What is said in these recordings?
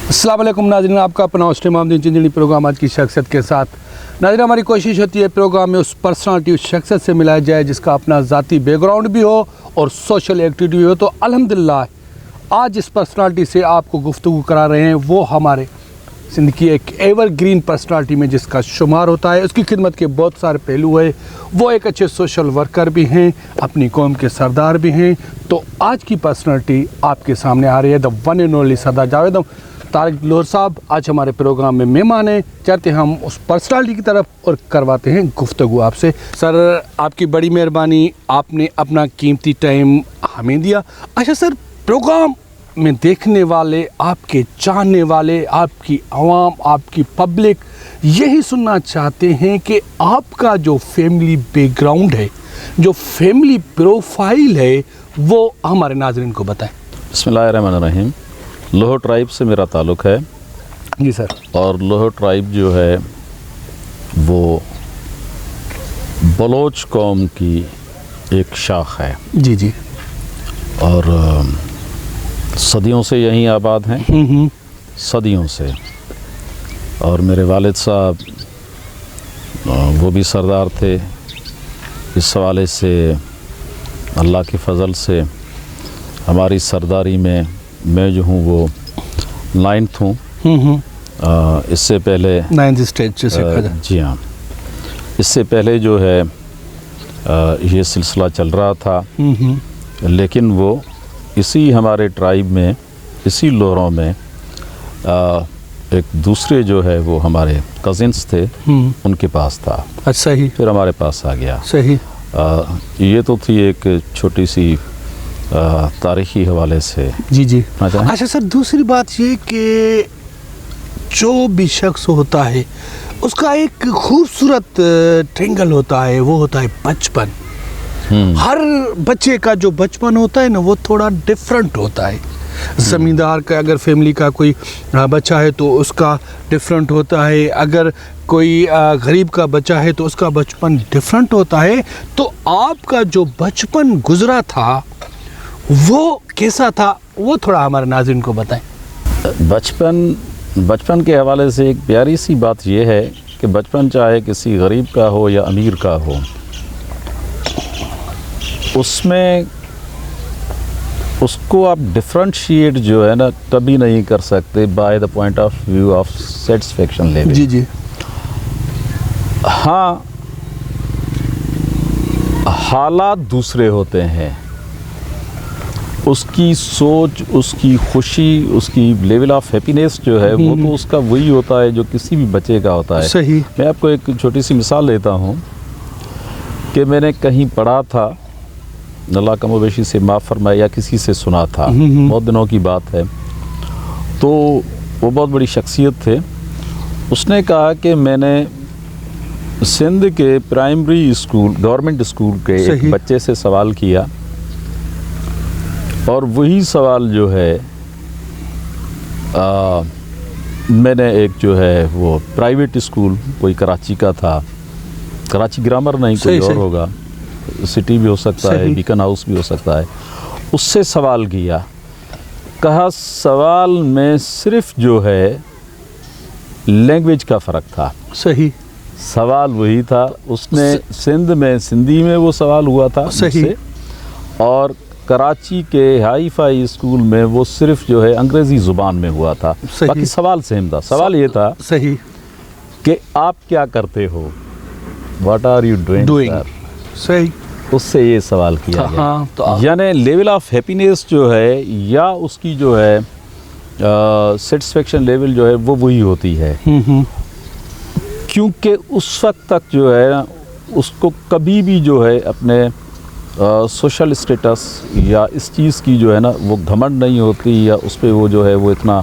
अस्सलाम वालेकुम नाज़रीन, आपका अपना होस्ट मोहम्मद चिंजनी प्रोग्राम आज की शख्सियत के साथ। नाज़रीन, हमारी कोशिश होती है प्रोग्राम में उस पर्सनालिटी, उस शख्सियत से मिलाया जाए जिसका अपना ज़ाती बैकग्राउंड भी हो और सोशल एक्टिविटी भी हो। तो अल्हम्दुलिल्लाह आज इस पर्सनालिटी से आपको गुफ्तगू करा रहे हैं। वो हमारे ज़िंदगी एक एवरग्रीन पर्सनालिटी में जिसका शुमार होता है। उसकी खिदमत के बहुत सारे पहलू है। वो एक अच्छे सोशल वर्कर भी हैं, अपनी कौम के सरदार भी हैं। तो आज की पर्सनालिटी आपके सामने आ रही है, द वन एंड ओनली सरदार जावेद तारिक लोहर साहब आज हमारे प्रोग्राम में मेहमान हैं। चाहते हैं हम उस पर्सनालिटी की तरफ और करवाते हैं गुफ्तगू आपसे। सर, आपकी बड़ी मेहरबानी, आपने अपना कीमती टाइम हमें दिया। अच्छा सर, प्रोग्राम में देखने वाले, आपके चाहने वाले, आपकी आवाम, आपकी पब्लिक यही सुनना चाहते हैं कि आपका जो फैमिली बैकग्राउंड है, जो फैमिली प्रोफाइल है, वो हमारे नाज़रीन को बताएं। बिस्मिल्लाहिर्रहमानिर्रहीम। लोहर ट्राइब से मेरा ताल्लुक़ है। जी सर। और लोहर ट्राइब जो है वो बलोच कौम की एक शाख है। जी जी। और सदियों से यहीं आबाद हैं, सदियों से। और मेरे वालिद साहब वो भी सरदार थे। इस हवाले से अल्लाह के फ़ज़ल से हमारी सरदारी में मैं जो हूँ वो 9th हूँ। इससे पहले 9th स्टेज से जी हाँ, इससे पहले जो है ये सिलसिला चल रहा था। लेकिन वो इसी हमारे ट्राइब में, इसी लोहरों में एक दूसरे जो है वो हमारे कज़िन्स थे, उनके पास था। अच्छा ही। फिर हमारे पास आ गया। सही। ये तो थी एक छोटी सी तारीख़ी हवाले से। जी जी। अच्छा सर, दूसरी बात ये कि जो भी शख्स होता है उसका एक खूबसूरत ट्रेंगल होता है, वो होता है बचपन। हर बच्चे का जो बचपन होता है ना, वो थोड़ा डिफरेंट होता है। ज़मींदार का अगर फैमिली का कोई बच्चा है तो उसका डिफरेंट होता है, अगर कोई गरीब का बच्चा है तो उसका बचपन डिफरेंट होता है। तो आपका जो बचपन गुजरा था वो कैसा था, वो थोड़ा हमारे नाज़रीन को बताएं। बचपन के हवाले से एक प्यारी सी बात यह है कि बचपन चाहे किसी गरीब का हो या अमीर का हो, उसमें उसको आप डिफरेंशिएट जो है ना कभी नहीं कर सकते by the point of view of satisfaction level. जी जी। हाँ, हालात दूसरे होते हैं, उसकी सोच, उसकी खुशी, उसकी लेवल ऑफ हैप्पीनेस जो है वो तो उसका वही होता है जो किसी भी बच्चे का होता है। सही। मैं आपको एक छोटी सी मिसाल देता हूँ कि मैंने कहीं पढ़ा था, अल्लाह कमोबेशी से माफ़ फरमाए, या किसी से सुना था, बहुत दिनों की बात है। तो वो बहुत बड़ी शख्सियत थे। उसने कहा कि मैंने सिंध के प्राइमरी स्कूल, गवर्नमेंट स्कूल के एक बच्चे से सवाल किया, और वही सवाल जो है मैंने एक जो है वो प्राइवेट स्कूल, कोई कराची का था, कराची ग्रामर नहीं, कोई और होगा, सिटी भी हो सकता है, बीकन हाउस भी हो सकता है, उससे सवाल किया। कहा सवाल में सिर्फ जो है लैंग्वेज का फ़र्क था। सही। सवाल वही था, उसने सिंध में सिंधी में वो सवाल हुआ था सही, और कराची के हाई फाई स्कूल में वो सिर्फ जो है अंग्रेज़ी ज़ुबान में हुआ था। बाकी सवाल सेम था। सवाल ये था सही कि आप क्या करते हो, व्हाट आर यू डूइंग। सही। उससे ये सवाल किया गया। हाँ, तो यानी लेवल ऑफ हैप्पीनेस जो है या उसकी जो है सेटिस्फेक्शन लेवल जो है वो वही होती है। क्योंकि उस वक्त तक जो है उसको कभी भी जो है अपने सोशल स्टेटस या इस चीज़ की जो है ना वो घमंड नहीं होती, या उस पर वो जो है वो इतना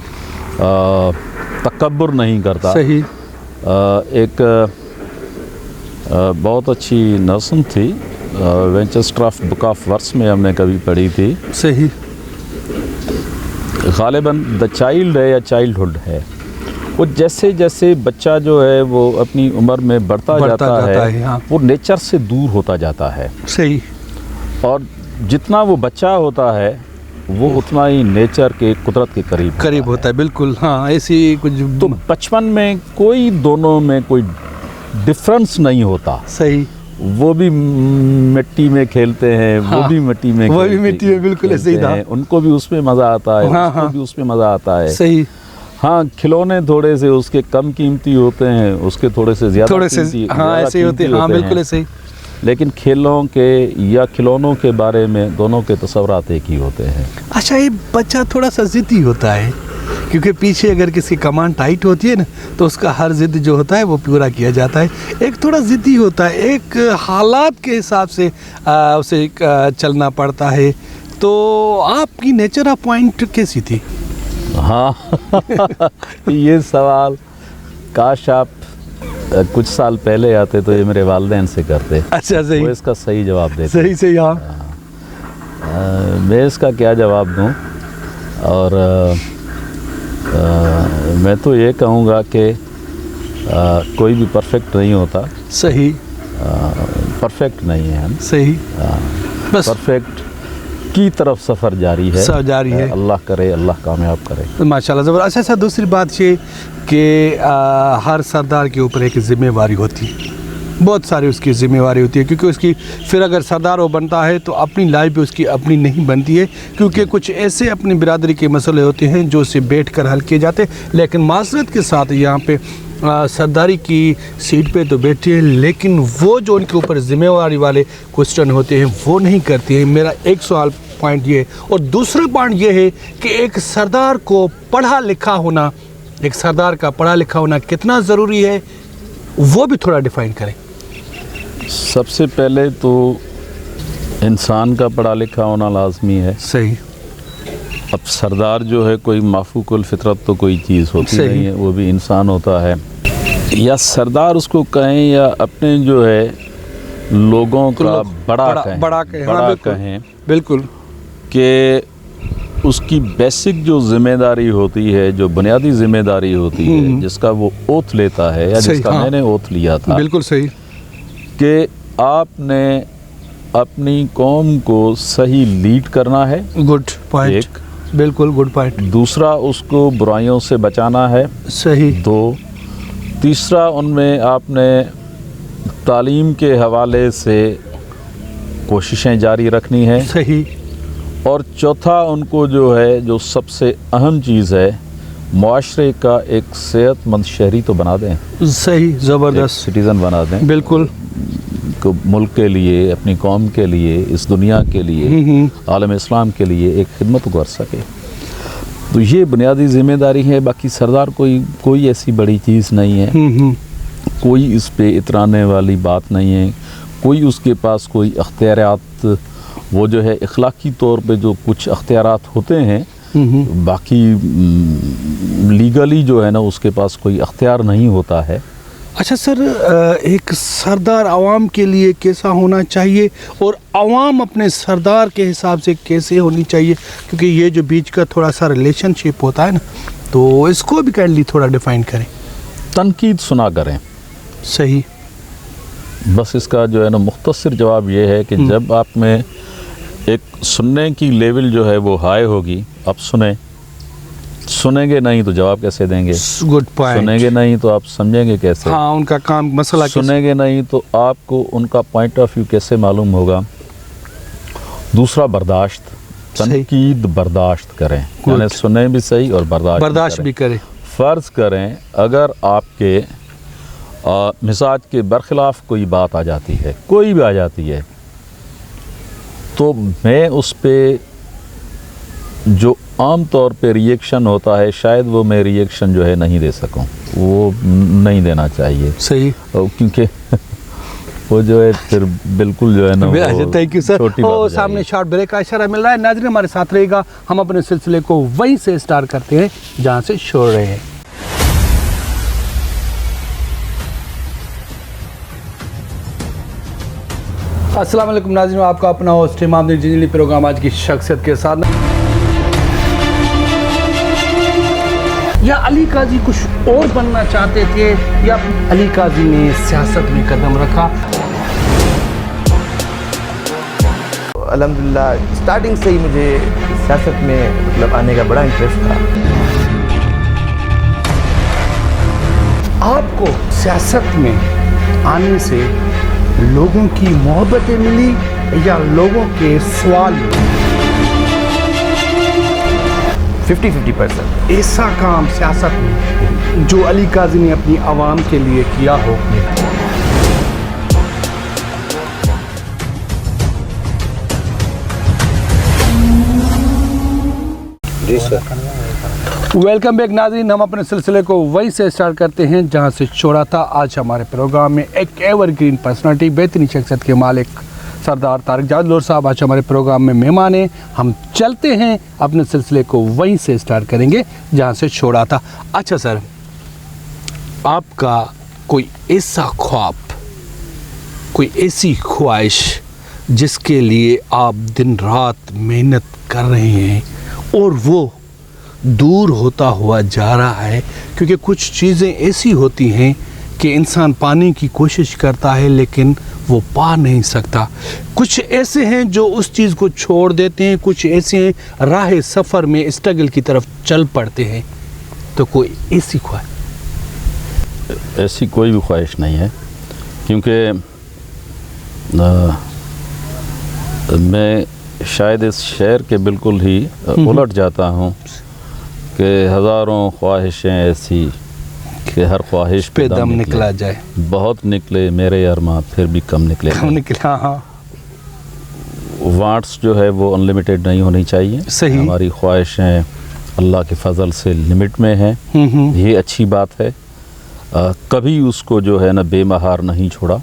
तकब्बुर नहीं करता। सही। एक बहुत अच्छी नज़्म थी, वेंचेस्ट्राफ बुक ऑफ वर्स में हमने कभी पढ़ी थी। सही। ग़ालिबन द चाइल्ड है या चाइल्डहुड है, वो जैसे जैसे बच्चा जो है वो अपनी उम्र में बढ़ता जाता है, हाँ। वो नेचर से दूर होता जाता है। सही। और जितना वो बच्चा होता है वो उतना ही नेचर के, कुदरत के करीब होता है। बिल्कुल, हाँ, ऐसी कुछ तो बचपन में कोई दोनों में कोई डिफरेंस नहीं होता। सही, वो भी मिट्टी में खेलते हैं, हाँ, वो भी मिट्टी में वो भी मिट्टी में, बिल्कुल ऐसे ही था। उनको भी उसमें मज़ा आता है, हाँ, उसको हाँ, भी उसमें मज़ा आता है। सही, हाँ, खिलौने थोड़े से उसके कम कीमती होते हैं, उसके थोड़े से ज़्यादा थोड़े से, हाँ, ऐसे ही होते हैं, हाँ, बिल्कुल ऐसे ही। लेकिन खेलों के या खिलौनों के बारे में दोनों के तस्वुरात एक ही होते हैं। अच्छा, ये बच्चा थोड़ा सा ज़िद्दी होता है, क्योंकि पीछे अगर किसी कमांड टाइट होती है ना, तो उसका हर ज़िद जो होता है वो पूरा किया जाता है। एक थोड़ा ज़िद्दी होता है, एक हालात के हिसाब से उसे चलना पड़ता है। तो आपकी नेचर ऑफ पॉइंट कैसी थी? हाँ ये सवाल काश आप कुछ साल पहले आते तो ये मेरे वालिदैन से करते। अच्छा, सही, वो इसका सही जवाब देते। सही सही, हाँ। मैं इसका क्या जवाब दूं? और मैं तो ये कहूँगा कि कोई भी परफेक्ट नहीं होता। सही, परफेक्ट नहीं है हम। सही, बस परफेक्ट की तरफ सफ़र जारी है, जारी है। अल्लाह करे, अल्लाह कामयाब करे। माशाल्लाह, ज़बरदस्त। अच्छा, दूसरी बात ये कि हर सरदार के ऊपर एक ज़िम्मेवारी होती है, बहुत सारी उसकी ज़िम्मेवारी होती है, क्योंकि उसकी फिर अगर सरदार वो बनता है तो अपनी लाइफ भी उसकी अपनी नहीं बनती है, क्योंकि कुछ ऐसे अपनी बिरादरी के मसले होते हैं जो उसे बैठ कर हल किए जाते हैं। लेकिन मासरत के साथ यहाँ पे सरदारी की सीट पे तो बैठी है, लेकिन वो जो उनके ऊपर ज़िम्मेवारी वाले क्वेश्चन होते हैं वो नहीं करती हैं। मेरा एक सवाल पॉइंट ये है, और दूसरा पॉइंट ये है कि एक सरदार को पढ़ा लिखा होना, एक सरदार का पढ़ा लिखा होना कितना ज़रूरी है, वो भी थोड़ा डिफाइन करें। सबसे पहले तो इंसान का पढ़ा लिखा होना लाजमी है। सही। अब सरदार जो है कोई माफूकुल फितरत तो कोई चीज़ होती नहीं है, वो भी इंसान होता है। या सरदार उसको कहें या अपने जो है लोगों का बड़ा कहें, बिल्कुल, कि उसकी बेसिक जो जिम्मेदारी होती है, जो बुनियादी जिम्मेदारी होती है, जिसका वो ओथ लेता है या जिसका हाँ, मैंने ओथ लिया था, बिल्कुल सही, कि आपने अपनी कौम को सही लीड करना है। गुड पॉइंट, बिल्कुल गुड पॉइंट। दूसरा, उसको बुराइयों से बचाना है। सही। दो, तीसरा, उनमें आपने तालीम के हवाले से कोशिशें जारी रखनी है। सही। और चौथा, उनको जो है, जो सबसे अहम चीज़ है, मुआशरे का एक सेहतमंद शहरी तो बना दें। सही, ज़बरदस्त, सिटीज़न बना दें, बिल्कुल, को मुल्क के लिए, अपनी कौम के लिए, इस दुनिया के लिए, आलम इस्लाम के लिए एक खिदमत कर सके। तो ये बुनियादी ज़िम्मेदारी है। बाकी सरदार कोई ऐसी बड़ी चीज़ नहीं है, कोई इस पे इतराने वाली बात नहीं है, कोई उसके पास कोई अख्तियारात, वो जो है इखलाकी तौर पे जो कुछ अख्तियारात होते हैं, बाकी लीगली जो है ना उसके पास कोई अख्तियार नहीं होता है। अच्छा सर, एक सरदार आवाम के लिए कैसा होना चाहिए और आवाम अपने सरदार के हिसाब से कैसे होनी चाहिए, क्योंकि ये जो बीच का थोड़ा सा रिलेशनशिप होता है ना, तो इसको भी काइंडली थोड़ा डिफाइन करें। तनकीद सुना करें। सही। बस इसका जो है ना मुख्तसर जवाब ये है कि जब आप में एक सुनने की लेवल जो है वो हाई होगी, आप सुनेंगे नहीं तो जवाब कैसे देंगे? Good point. सुनेंगे नहीं तो आप समझेंगे कैसे? हाँ, उनका काम मसला सुनेंगे नहीं तो आपको उनका पॉइंट ऑफ व्यू कैसे मालूम होगा? दूसरा, बर्दाश्त, तनकीद बर्दाश्त करें, यानी सुने भी सही और बर्दाश्त भी करें। फ़र्ज़ करें अगर आपके मिजाज के बरखिलाफ़ कोई बात आ जाती है, कोई भी आ जाती है, तो मैं उस पे जो आम तौर पे रिएक्शन होता है, शायद वो मैं रिएक्शन जो है नहीं दे सकूं, वो नहीं देना चाहिए। सही। क्योंकि वो जो है फिर बिल्कुल जो है ना, थैंक यू सर। सामने शॉर्ट ब्रेक का इशारा मिल रहा है, नाज़रीन हमारे साथ रहेगा, हम अपने सिलसिले को वहीं से स्टार्ट करते हैं जहाँ से छोड़ रहे हैं। अस्सलाम वालेकुम नाज़रीन, आपका अपना होस्ट इमाम जिंदगी प्रोग्राम आज की शख्सियत के साथ। या अली काजी कुछ और बनना चाहते थे, या अली काजी ने सियासत में कदम रखा? الحمدللہ اسٹارٹنگ سے ہی مجھے سیاست میں مطلب آنے کا بڑا انٹرسٹ تھا. آپ کو سیاست میں آنے سے لوگوں کی محبتیں ملی یا لوگوں کے سوال ملے؟ 50-50%. ایسا کام سیاست میں جو علی قاضی نے اپنی عوام کے لیے کیا ہو. جی سر. ویلکم بیک ناظرین، ہم اپنے سلسلے کو وہیں سے اسٹارٹ کرتے ہیں جہاں سے چھوڑا تھا. آج ہمارے پروگرام میں ایک ایور گرین پرسنالٹی، بہترین شخصیت کے مالک سردار طارق جاوید لور صاحب آج ہمارے پروگرام میں مہمان ہیں. ہم چلتے ہیں اپنے سلسلے کو وہیں سے اسٹارٹ کریں گے جہاں سے چھوڑا تھا. اچھا سر، آپ کا کوئی ایسا خواب، کوئی ایسی خواہش جس کے لیے آپ دن رات محنت کر رہے ہیں اور وہ دور ہوتا ہوا جا رہا ہے؟ کیونکہ کچھ چیزیں ایسی ہوتی ہیں کہ انسان پانے کی کوشش کرتا ہے لیکن وہ پا نہیں سکتا. کچھ ایسے ہیں جو اس چیز کو چھوڑ دیتے ہیں، کچھ ایسے ہیں راہ سفر میں اسٹرگل کی طرف چل پڑتے ہیں. تو کوئی ایسی خواہش؟ ایسی کوئی بھی خواہش نہیں ہے، کیونکہ میں شاید اس شعر کے بالکل ہی الٹ جاتا ہوں کہ ہزاروں خواہشیں ایسی کہ ہر خواہش پہ دم نکلا جائے. بہت نکلے میرے ارماں پھر بھی کم نکلے. ہاں وانٹس جو ہے وہ انلیمیٹڈ نہیں ہونی چاہیے. صحیح. ہماری خواہشیں اللہ کے فضل سے لمٹ میں ہیں، یہ اچھی بات ہے. کبھی اس کو جو ہے نا بے مہار نہیں چھوڑا،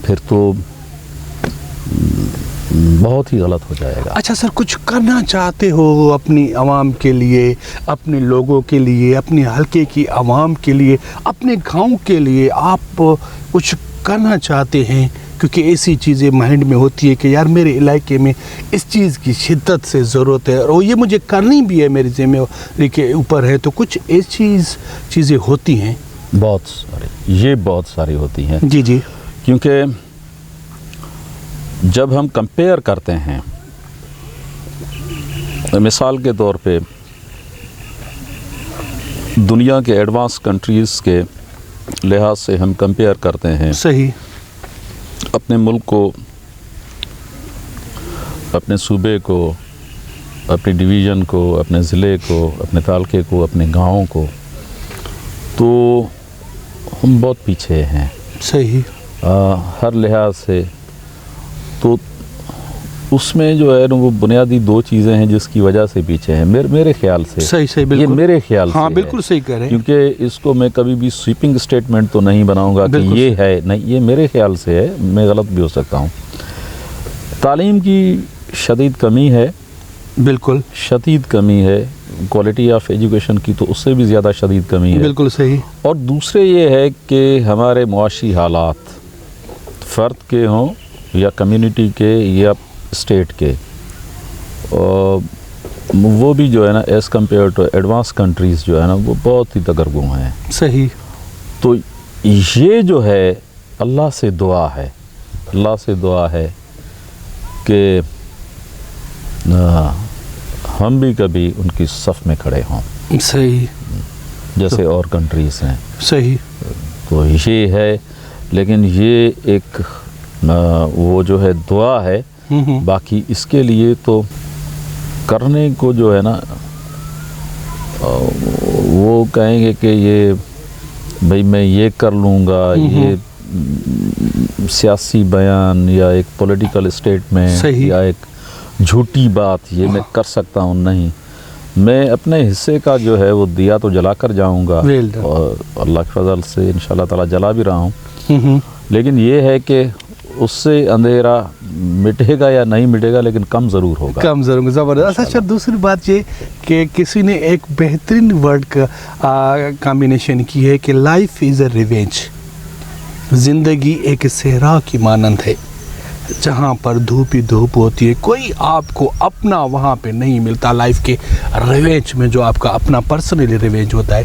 پھر تو بہت ہی غلط ہو جائے گا. اچھا سر، کچھ کرنا چاہتے ہو اپنی عوام کے لیے، اپنے لوگوں کے لیے، اپنے حلقے کی عوام کے لیے، اپنے گاؤں کے لیے آپ کچھ کرنا چاہتے ہیں؟ کیونکہ ایسی چیزیں مائنڈ میں ہوتی ہے کہ یار میرے علاقے میں اس چیز کی شدت سے ضرورت ہے اور یہ مجھے کرنی بھی ہے، میری ذمہ داری کے اوپر ہے. تو کچھ ایسی چیزیں ہوتی ہیں؟ بہت ساری، یہ بہت ساری ہوتی ہیں. جی جی. کیونکہ جب ہم کمپیئر کرتے ہیں، مثال کے طور پہ دنیا کے ایڈوانس کنٹریز کے لحاظ سے ہم کمپیئر کرتے ہیں. صحیح. اپنے ملک کو، اپنے صوبے کو، اپنی ڈویژن کو، اپنے ضلع کو، اپنے تعلقے کو، اپنے گاؤں کو، تو ہم بہت پیچھے ہیں. صحیح. ہر لحاظ سے. تو اس میں جو ہے نا وہ بنیادی دو چیزیں ہیں جس کی وجہ سے پیچھے ہیں میرے خیال سے. صحیح بالکل. یہ میرے خیال سے. ہاں بالکل صحیح کہہ رہے ہیں. کیونکہ اس کو میں کبھی بھی سویپنگ اسٹیٹمنٹ تو نہیں بناؤں گا کہ یہ ہے، نہیں، یہ میرے خیال سے ہے، میں غلط بھی ہو سکتا ہوں. تعلیم کی شدید کمی ہے. بالکل شدید کمی ہے. کوالٹی آف ایجوکیشن کی تو اس سے بھی زیادہ شدید کمی ہے. بالکل صحیح. اور دوسرے یہ ہے کہ ہمارے معاشی حالات فرد کے ہوں یا کمیونٹی کے یا اسٹیٹ کے، وہ بھی جو ہے نا as compare to advance countries جو ہے نا وہ بہت ہی دگرگوں ہیں. صحیح. تو یہ جو ہے اللہ سے دعا ہے، اللہ سے دعا ہے کہ ہم بھی کبھی ان کی صف میں کھڑے ہوں. صحیح. جیسے اور کنٹریز ہیں. صحیح. تو یہ ہے، لیکن یہ ایک وہ جو ہے دعا ہے. باقی اس کے لیے تو کرنے کو جو ہے نا وہ کہیں گے کہ یہ بھئی میں یہ کر لوں گا، یہ سیاسی بیان یا ایک پولیٹیکل اسٹیٹمنٹ یا ایک جھوٹی بات یہ میں کر سکتا ہوں. نہیں، میں اپنے حصے کا جو ہے وہ دیا تو جلا کر جاؤں گا اور اللہ کے فضل سے انشاءاللہ تعالی جلا بھی رہا ہوں. لیکن یہ ہے کہ اس سے اندھیرا مٹے گا یا نہیں مٹے گا، لیکن کم ضرور ہوگا. کم ضرور. زبردست. اچھا، دوسری بات یہ کہ کسی نے ایک بہترین ورڈ کا کامبینیشن کی ہے کہ لائف از اے ریونج. زندگی ایک صحرا کی مانند ہے جہاں پر دھوپ ہی دھوپ ہوتی ہے. کوئی آپ کو اپنا وہاں پہ نہیں ملتا لائف کے ریونج میں، جو آپ کا اپنا پرسنلی ریونج ہوتا ہے.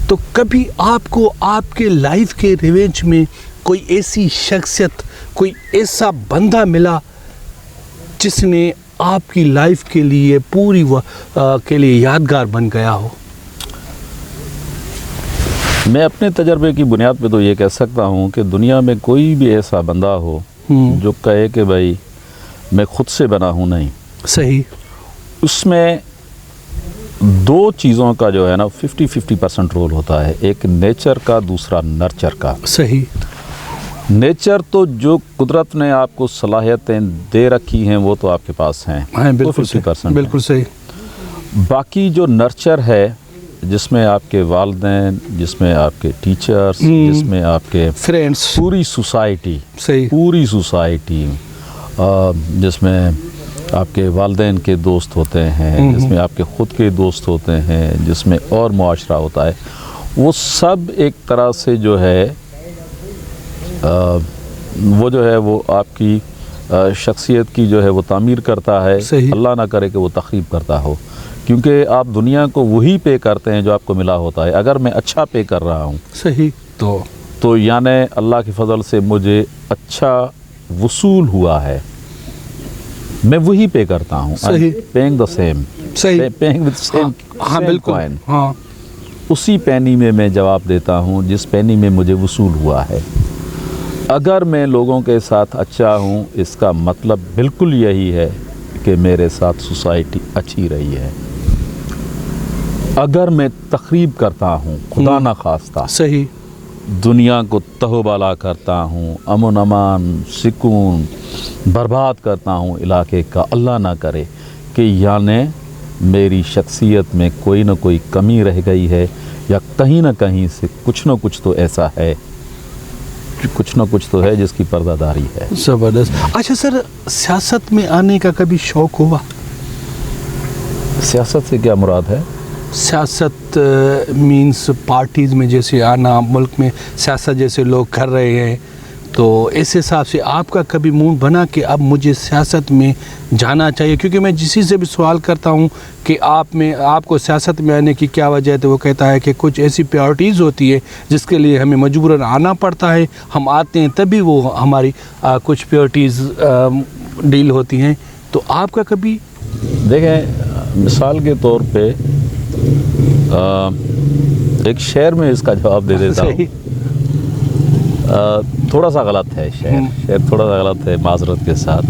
تو کبھی آپ کو آپ کے لائف کے ریونج میں کوئی ایسی شخصیت، کوئی ایسا بندہ ملا جس نے آپ کی لائف کے لیے پوری کے لیے یادگار بن گیا ہو؟ میں اپنے تجربے کی بنیاد پہ تو یہ کہہ سکتا ہوں کہ دنیا میں کوئی بھی ایسا بندہ ہو جو کہے کہ بھائی میں خود سے بنا ہوں، نہیں. صحیح. اس میں دو چیزوں کا جو ہے نا 50% رول ہوتا ہے، ایک نیچر کا، دوسرا نرچر کا. صحیح. نیچر تو جو قدرت نے آپ کو صلاحیتیں دے رکھی ہیں وہ تو آپ کے پاس ہیں، بالکل 50%. بالکل صحیح. باقی جو نرچر ہے، جس میں آپ کے والدین، جس میں آپ کے ٹیچرز، جس میں آپ کے فرینڈس، پوری سوسائٹی، صحیح، پوری سوسائٹی، جس میں آپ کے والدین کے دوست ہوتے ہیں، جس میں آپ کے خود کے دوست ہوتے ہیں، جس میں اور معاشرہ ہوتا ہے، وہ سب ایک طرح سے جو ہے وہ آپ کی شخصیت کی جو ہے وہ تعمیر کرتا ہے. اللہ نہ کرے کہ وہ تخریب کرتا ہو، کیونکہ آپ دنیا کو وہی پے کرتے ہیں جو آپ کو ملا ہوتا ہے. اگر میں اچھا پے کر رہا ہوں، صحیح، تو یعنی اللہ کے فضل سے مجھے اچھا وصول ہوا ہے، میں وہی پے کرتا ہوں. صحیح. Paying the same, paying with same. ہاں بالکل. ہاں، اسی پینی میں میں جواب دیتا ہوں جس پینی میں مجھے وصول ہوا ہے. اگر میں لوگوں کے ساتھ اچھا ہوں، اس کا مطلب بالکل یہی ہے کہ میرے ساتھ سوسائٹی اچھی رہی ہے. اگر میں تخریب کرتا ہوں، خدا نہ خواستہ، صحیح، دنیا کو تہوبالا کرتا ہوں، امن امان، سکون برباد کرتا ہوں علاقے کا، اللہ نہ کرے کہ یعنی میری شخصیت میں کوئی نہ کوئی کمی رہ گئی ہے، یا کہیں نہ کہیں سے کچھ نہ کچھ تو ایسا ہے، کچھ نہ کچھ تو ہے جس کی پردہ داری ہے. زبردست. اچھا سر، سیاست میں آنے کا کبھی شوق ہوا؟ سیاست سے کیا مراد ہے؟ سیاست مینس پارٹیز میں جیسے آنا، ملک میں سیاست جیسے لوگ کر رہے ہیں، تو اس حساب سے آپ کا کبھی موڈ بنا کہ اب مجھے سیاست میں جانا چاہیے؟ کیونکہ میں جسی سے بھی سوال کرتا ہوں کہ آپ کو سیاست میں آنے کی کیا وجہ ہے، تو وہ کہتا ہے کہ کچھ ایسی پریورٹیز ہوتی ہے جس کے لیے ہمیں مجبوراً آنا پڑتا ہے، ہم آتے ہیں تبھی وہ ہماری کچھ پریورٹیز ڈیل ہوتی ہیں. تو آپ کا کبھی؟ دیکھیں، مثال کے طور پہ ایک شعر میں اس کا جواب دے دیتا ہوں. تھوڑا سا غلط ہے شعر تھوڑا سا غلط ہے، معذرت کے ساتھ.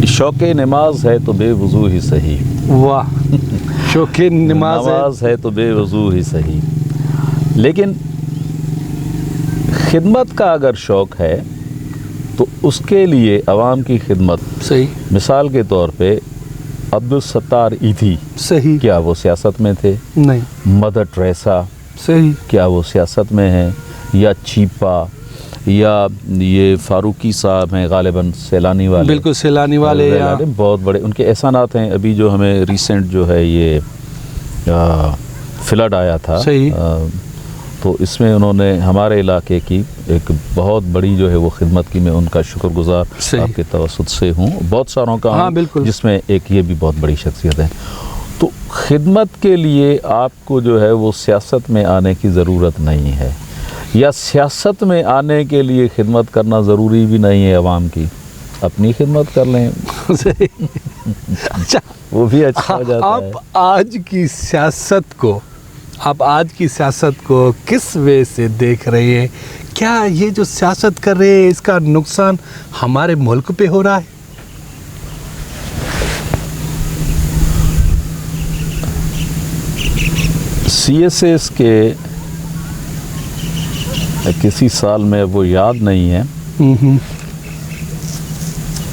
شوق نماز ہے تو بے وضو ہی صحیح. واہ، شوق نماز ہے تو بے وضو ہی صحیح. لیکن خدمت کا اگر شوق ہے تو اس کے لیے عوام کی خدمت. صحیح. مثال کے طور پہ عبدالستار ایدھی، صحیح، کیا وہ سیاست میں تھے؟ نہیں. مدر ٹریسا، صحیح، کیا وہ سیاست میں ہیں؟ یا چیپا، یا یہ فاروقی صاحب ہیں غالباً سیلانی والے. بالکل سیلانی والے بہت بڑے ان کے احسانات ہیں. ابھی جو ہمیں ریسنٹ جو ہے یہ فلڈ آیا تھا، صحیح، تو اس میں انہوں نے ہمارے علاقے کی ایک بہت بڑی جو ہے وہ خدمت کی. میں ان کا شکر گزار آپ کے توسط سے ہوں. بہت ساروں کا ہوں، جس میں ایک یہ بھی بہت بڑی شخصیت ہے. تو خدمت کے لیے آپ کو جو ہے وہ سیاست میں آنے کی ضرورت نہیں ہے، یا سیاست میں آنے کے لیے خدمت کرنا ضروری بھی نہیں ہے. عوام کی اپنی خدمت کر لیں، وہ بھی اچھا ہو جاتا ہے. آپ آج کی سیاست کو کس وے سے دیکھ رہے ہیں؟ کیا یہ جو سیاست کر رہے ہیں اس کا نقصان ہمارے ملک پہ ہو رہا ہے؟ سی ایس ایس کے کسی سال میں وہ یاد نہیں ہے،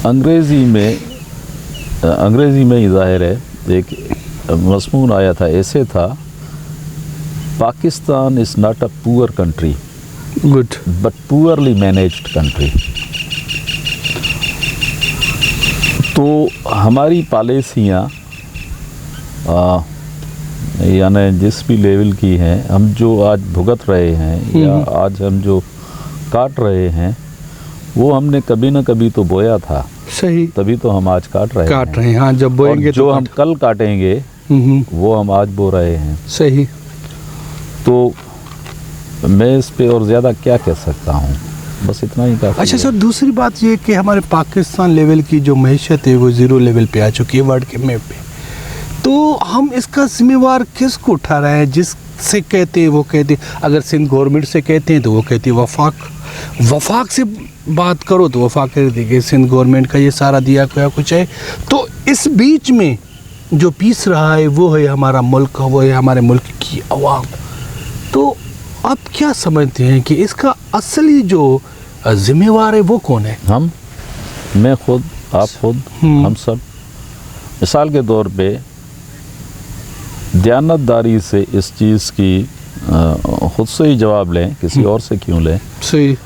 انگریزی میں ہی ظاہر ہے ایک مضمون آیا تھا، ایسے تھا، پاکستان از ناٹ اے پور country good but poorly managed country. تو ہماری پالیسیاں یعنی جس بھی لیول کی ہیں، ہم جو آج بھگت رہے ہیں یا آج ہم جو کاٹ رہے ہیں، وہ ہم نے کبھی نہ کبھی تو بویا تھا. صحیح. تبھی تو ہم آج کاٹ رہے ہیں. ہاں، جب بوئیں گے جو ہم کل کاٹیں گے وہ ہم آج بو رہے ہیں. صحیح. تو میں اس پہ اور زیادہ کیا کہہ سکتا ہوں. बस इतना ही काफी अच्छा है। सर, दूसरी बात ये कि हमारे पाकिस्तान लेवल की जो मैशत है वो ज़ीरो लेवल पे आ चुकी है वर्ल्ड के मैप पे, तो हम इसका जिम्मेवार किसको उठा रहे हैं? जिससे कहते हैं वो कहते हैं, अगर सिंध गवर्नमेंट से कहते हैं तो वो कहती है वफाक से बात करो तो वफाक कह देगी कि सिंध गवर्नमेंट का ये सारा दिया क्या कुछ है। तो इस बीच में जो पीस रहा है वो है हमारा मुल्क, वो है हमारे मुल्क की आवाम। तो आप क्या समझते हैं कि इसका असली जो जिम्मेवार है वो कौन है? हम, मैं खुद, आप खुद, हम सब मिसाल के तौर पे दयानतदारी से इस चीज़ की खुद से ही जवाब लें, किसी और से क्यों लें। सही।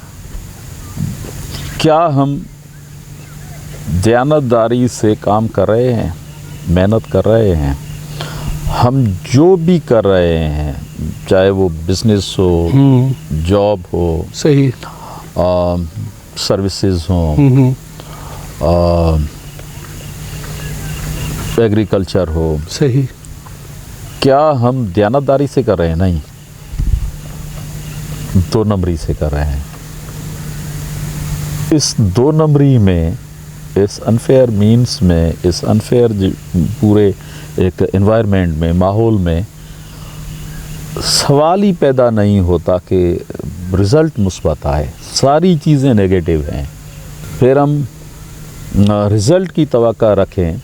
क्या हम दयानतदारी से काम कर रहे हैं, मेहनत कर रहे हैं? हम जो भी कर रहे हैं, चाहे वो बिजनेस हो, जॉब हो, सही, सर्विसेज हो, एग्रीकल्चर हो, सही, क्या हम दयानतदारी से कर रहे हैं? नहीं, दो नंबरी से कर रहे हैं। इस दो नंबरी में, इस अनफेयर मीन्स में, इस अनफेयर पूरे एक एनवायरनमेंट में, माहौल में सवाल ही पैदा नहीं होता कि रिज़ल्ट मुस्बत आए, सारी चीज़ें नेगेटिव हैं। फिर हम रिज़ल्ट की तवक्का रखें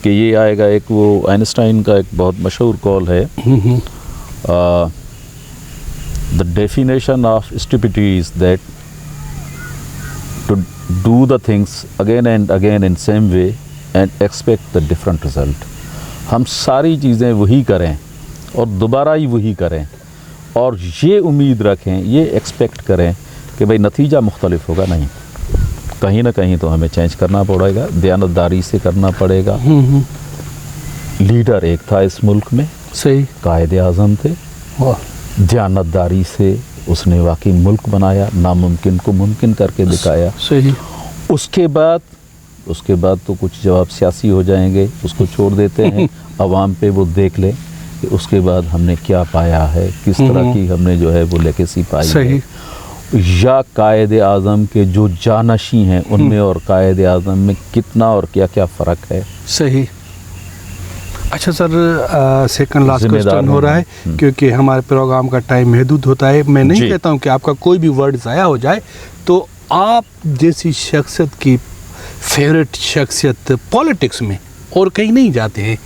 कि ये आएगा। एक वो आइंस्टाइन का एक बहुत मशहूर कॉल है, the definition of stupidity is that to do the things again and again in same way and expect the different result। हम सारी चीज़ें वही करें और दोबारा ही वही करें और ये उम्मीद रखें, ये एक्सपेक्ट करें कि भाई नतीजा मुख्तलिफ होगा। नहीं, कहीं ना कहीं तो हमें चेंज करना पड़ेगा, दयानतदारी से करना पड़ेगा। लीडर एक था इस मुल्क में, सही, कायदे आज़म थे, दयानतदारी से उसने वाकई मुल्क बनाया, नामुमकिन को मुमकिन करके दिखाया। सही। उसके बाद तो कुछ जवाब सियासी हो जाएंगे, उसको छोड़ देते हैं अवाम पे, वो देख ले कि उसके बाद हमने क्या पाया है, किस तरह की हमने जो है वो लेगेसी पाई है, या कायदे आज़म के जो जानशी हैं उनमें और कायदे आज़म में कितना और क्या क्या फ़र्क है। सही। अच्छा सर, सेकंड लास्ट क्वेश्चन हो रहा है क्योंकि हमारे प्रोग्राम का टाइम महदूद होता है। मैं नहीं कहता हूं कि आपका कोई भी वर्ड ज़ाया हो जाए, तो आप जैसी शख्सियत की फेवरेट शख्सियत पॉलिटिक्स में और कहीं नहीं जाते हैं,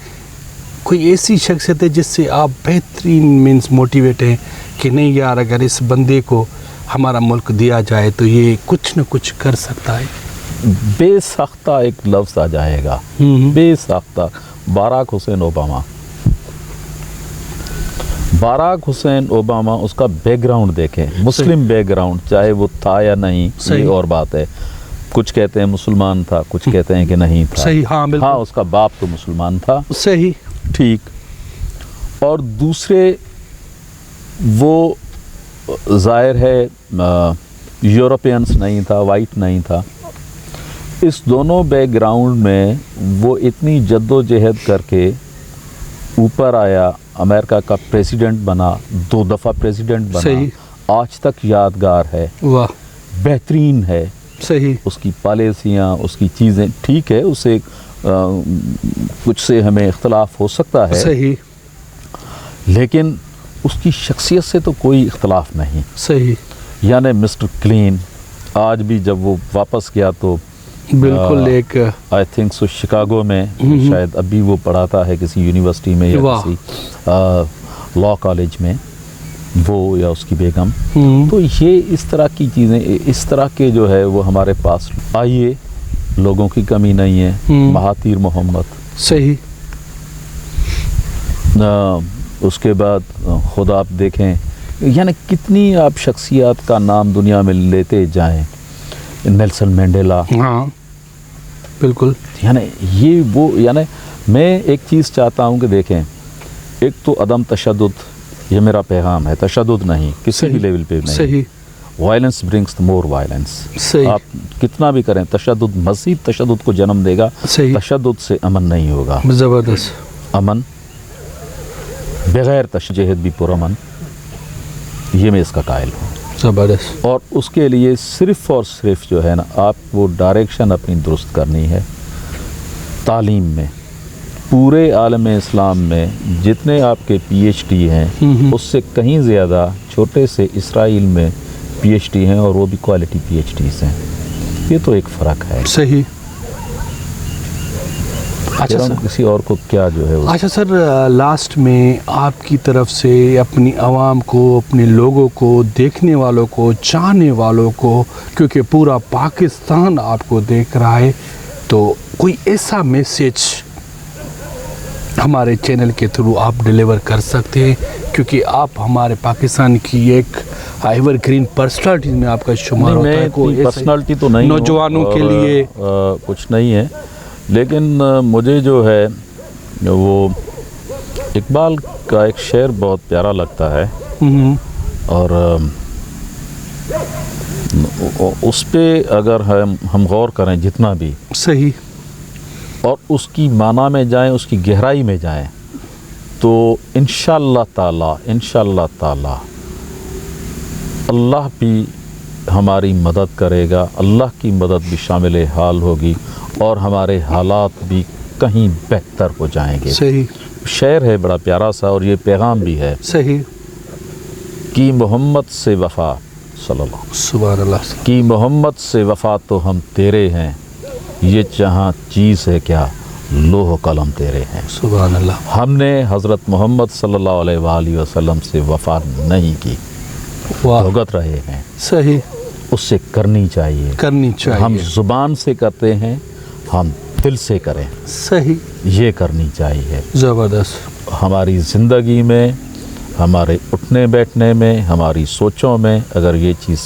कोई ऐसी शख्सियत है जिससे आप बेहतरीन मीन्स मोटिवेट हैं कि नहीं यार, अगर इस बंदे को हमारा मुल्क दिया जाए तो ये कुछ न कुछ कर सकता है? बेसाख्ता एक लफ्ज़ आ जाएगा, बेसाख्ता। Barack Hussein Obama. Barack Hussein Obama, उसका बैकग्राउंड देखें, मुस्लिम बैकग्राउंड, चाहे वो था या नहीं ये और बात है। कुछ कहते हैं मुसलमान था, कुछ कहते हैं कि नहीं था। सही, हाँ बिल्कुल। हाँ, उसका बाप तो मुसलमान था, सही, ठीक। और दूसरे वो ज़ाहिर है यूरोपियंस नहीं था, वाइट नहीं था। इस दोनों बैकग्राउंड में वो इतनी जद्दोजहद करके ऊपर आया, अमेरिका का प्रेसिडेंट बना, 2 दफ़ा प्रेसिडेंट बना। सही। आज तक यादगार है, वाह, बेहतरीन है। सही। उसकी पॉलिसियाँ, उसकी चीज़ें, ठीक है, उससे कुछ से हमें इख्तलाफ हो सकता है, सही, लेकिन उसकी शख्सियत से तो कोई इख्तलाफ नहीं। सही। यानी मिस्टर क्लीन, आज भी जब वो वापस गया तो बिल्कुल एक आई थिंक सो शिकागो में, शायद अभी वो पढ़ाता है किसी यूनिवर्सिटी में या किसी लॉ कॉलेज में, वो या उसकी बेगम। तो ये इस तरह की चीज़ें, इस तरह के जो है वो हमारे पास आइए, लोगों की कमी नहीं है। महातीर मोहम्मद, सही। उसके बाद खुद आप देखें, यानी कितनी आप शख्सियत का नाम दुनिया में लेते जाएं, नेल्सन मंडेला, हाँ बिल्कुल। यानी ये वो, यानी मैं एक चीज़ चाहता हूँ कि देखें, एक तो अदम तशद्दुद, ये मेरा पैगाम है, तशद्दुद नहीं, किसी भी लेवल पे नहीं। सही। Violence brings the more violence. सही। आप कितना भी करें, तशद्दुद मज़ीद तशद्दुद को जन्म देगा। सही। तशद्दुद से अमन नहीं होगा। ज़बरदस्त। अमन बग़ैर तशज्जुद भी पुरअमन, ये मैं इसका कायल हूँ। زبردست. اور اس کے لیے صرف اور صرف جو ہے نا آپ وہ ڈائریکشن اپنی درست کرنی ہے. تعلیم میں پورے عالم اسلام میں جتنے آپ کے پی ایچ ڈی ہیں اس سے کہیں زیادہ چھوٹے سے اسرائیل میں پی ایچ ڈی ہیں, اور وہ بھی کوالٹی پی ایچ ڈیز ہیں. یہ تو ایک فرق ہے. صحیح. اچھا پھر ہم سر, کسی اور کو کیا جو ہے اچھا سر, لاسٹ میں آپ کی طرف سے اپنی عوام کو, اپنے لوگوں کو, دیکھنے والوں کو, چاہنے والوں کو, کیونکہ پورا پاکستان آپ کو دیکھ رہا ہے, تو کوئی ایسا میسیج ہمارے چینل کے تھرو آپ ڈیلیور کر سکتے ہیں, کیونکہ آپ ہمارے پاکستان کی ایک ایور گرین پرسنالٹی میں آپ کا شمار ہوتا ہے. کوئی پرسنالٹی تو نہیں نوجوانوں کے لیے کچھ نہیں ہے, لیکن مجھے جو ہے وہ اقبال کا ایک شعر بہت پیارا لگتا ہے, اور اس پہ اگر ہم غور کریں جتنا بھی, صحیح, اور اس کی معنی میں جائیں, اس کی گہرائی میں جائیں, تو انشاءاللہ تعالی اللہ بھی ہماری مدد کرے گا, اللہ کی مدد بھی شامل حال ہوگی, اور ہمارے حالات بھی کہیں بہتر ہو جائیں گے. صحیح. شعر ہے بڑا پیارا سا, اور یہ پیغام بھی ہے. صحیح. کی محمد سے وفا, صلی اللہ, سبحان اللہ, کی محمد سے وفا تو ہم تیرے ہیں, یہ جہاں چیز ہے کیا لوح و قلم تیرے ہیں. سبحان اللہ. ہم نے حضرت محمد صلی اللہ علیہ وآلہ وسلم سے وفا نہیں کی, بھگت رہے ہیں. صحیح. اس سے کرنی چاہیے, کرنی چاہیے. ہم زبان سے کرتے ہیں, ہم دل سے کریں. صحیح. یہ کرنی چاہیے. زبردست. ہماری زندگی میں, ہمارے اٹھنے بیٹھنے میں, ہماری سوچوں میں اگر یہ چیز